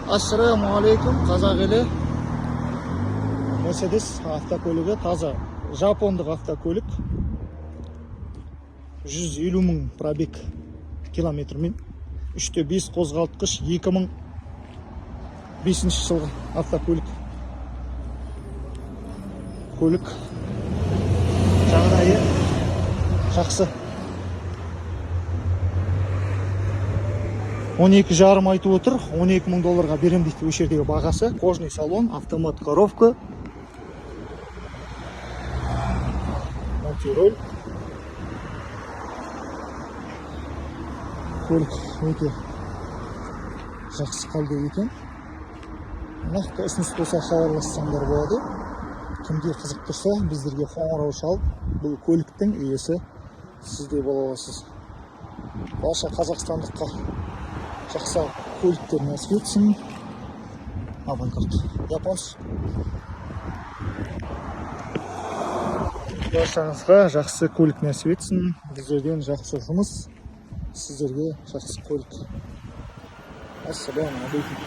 Ассалаумағалейкум, қазақ елі. Мерседес автокөлігі таза жапондық автокөлік. 150 мың пробег километрмен. 3/5 қозғалтқыш 2005 жылғы автокөлік. Көлік жағдайы жақсы. 12,5 айтып отыр, 12 мың долларға берем дейді осы жердегі бағасы. Кожный салон, автомат коровка, мультироль. Көлік өте жақсы қалды екен. Нақты ұсыныс болса хабарлассаңдар болады. Кімге қызық тұрса, біздерге қоңырау шалып, бұл көліктің иесі сізде бола аласыз. Барша қазақстандыққа жақсы көліктер нәсіп етсін. Авангард японс. Баршаңызға жақсы көлік нәсіп етсін. Біздерден жақсы жұмыс, сіздерге жақсы көлік. Ассалаумағалейкум.